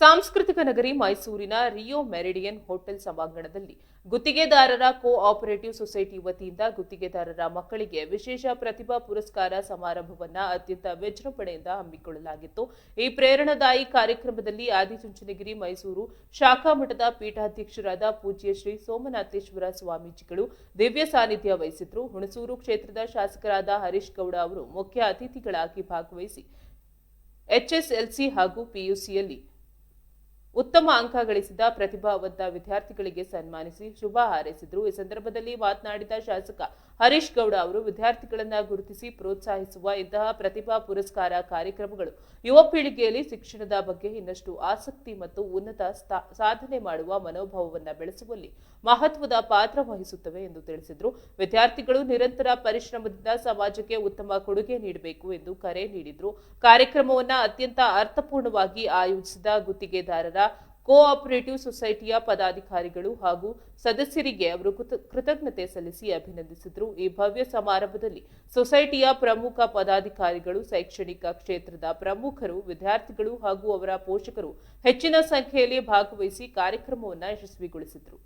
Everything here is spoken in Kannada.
ಸಾಂಸ್ಕೃತಿಕ ನಗರಿ ಮೈಸೂರಿನ ರಿಯೋ ಮೆರಿಡಿಯನ್ ಹೋಟೆಲ್ ಸಭಾಂಗಣದಲ್ಲಿ ಗುತ್ತಿಗೆದಾರರ ಕೋ ಆಪರೇಟಿವ್ ಸೊಸೈಟಿ ವತಿಯಿಂದ ಗುತ್ತಿಗೆದಾರರ ಮಕ್ಕಳಿಗೆ ವಿಶೇಷ ಪ್ರತಿಭಾ ಪುರಸ್ಕಾರ ಸಮಾರಂಭವನ್ನ ಅತ್ಯಂತ ವಿಜೃಂಭಣೆಯಿಂದ ಹಮ್ಮಿಕೊಳ್ಳಲಾಗಿತ್ತು. ಈ ಪ್ರೇರಣಾದಾಯಿ ಕಾರ್ಯಕ್ರಮದಲ್ಲಿ ಆದಿಚುಂಚನಗಿರಿ ಮೈಸೂರು ಶಾಖಾ ಮಠದ ಪೀಠಾಧ್ಯಕ್ಷರಾದ ಪೂಜ್ಯ ಶ್ರೀ ಸೋಮನಾಥೇಶ್ವರ ಸ್ವಾಮೀಜಿಗಳು ದಿವ್ಯ ಸಾನ್ನಿಧ್ಯ ವಹಿಸಿದ್ರು. ಹುಣಸೂರು ಕ್ಷೇತ್ರದ ಶಾಸಕರಾದ ಹರೀಶ್ ಗೌಡ ಅವರು ಮುಖ್ಯ ಅತಿಥಿಗಳಾಗಿ ಭಾಗವಹಿಸಿ ಎಚ್ಎಸ್ಎಲ್ಸಿ ಹಾಗೂ ಪಿಯುಸಿಯಲ್ಲಿ ಉತ್ತಮ ಅಂಕ ಗಳಿಸಿದ ಪ್ರತಿಭಾವಂತ ವಿದ್ಯಾರ್ಥಿಗಳಿಗೆ ಸನ್ಮಾನಿಸಿ ಶುಭ ಹಾರೈಸಿದರು. ಈ ಸಂದರ್ಭದಲ್ಲಿ ಮಾತನಾಡಿದ ಶಾಸಕ ಹರೀಶ್ ಗೌಡ ಅವರು ವಿದ್ಯಾರ್ಥಿಗಳನ್ನು ಗುರುತಿಸಿ ಪ್ರೋತ್ಸಾಹಿಸುವ ಇಂತಹ ಪ್ರತಿಭಾ ಪುರಸ್ಕಾರ ಕಾರ್ಯಕ್ರಮಗಳು ಯುವ ಪೀಳಿಗೆಯಲ್ಲಿ ಶಿಕ್ಷಣದ ಬಗ್ಗೆ ಇನ್ನಷ್ಟು ಆಸಕ್ತಿ ಮತ್ತು ಉನ್ನತ ಸಾಧನೆ ಮಾಡುವ ಮನೋಭಾವವನ್ನು ಬೆಳೆಸುವಲ್ಲಿ ಮಹತ್ವದ ಪಾತ್ರ ವಹಿಸುತ್ತವೆ ಎಂದು ತಿಳಿಸಿದರು. ವಿದ್ಯಾರ್ಥಿಗಳು ನಿರಂತರ ಪರಿಶ್ರಮದಿಂದ ಸಮಾಜಕ್ಕೆ ಉತ್ತಮ ಕೊಡುಗೆ ನೀಡಬೇಕು ಎಂದು ಕರೆ ನೀಡಿದರು. ಕಾರ್ಯಕ್ರಮವನ್ನು ಅತ್ಯಂತ ಅರ್ಥಪೂರ್ಣವಾಗಿ ಆಯೋಜಿಸಿದ ಗುತ್ತಿಗೆದಾರರ ಕೋ ಆಪರೇಟಿವ್ ಸೊಸೈಟಿಯ ಪದಾಧಿಕಾರಿಗಳು ಹಾಗೂ ಸದಸ್ಯರಿಗೆ ಅವರು ಕೃತಜ್ಞತೆ ಸಲ್ಲಿಸಿ ಅಭಿನಂದಿಸಿದರು. ಈ ಭವ್ಯ ಸಮಾರಂಭದಲ್ಲಿ ಸೊಸೈಟಿಯ ಪ್ರಮುಖ ಪದಾಧಿಕಾರಿಗಳು, ಶೈಕ್ಷಣಿಕ ಕ್ಷೇತ್ರದ ಪ್ರಮುಖರು, ವಿದ್ಯಾರ್ಥಿಗಳು ಹಾಗೂ ಅವರ ಪೋಷಕರು ಹೆಚ್ಚಿನ ಸಂಖ್ಯೆಯಲ್ಲಿ ಭಾಗವಹಿಸಿ ಕಾರ್ಯಕ್ರಮವನ್ನು ಯಶಸ್ವಿಗೊಳಿಸಿದರು.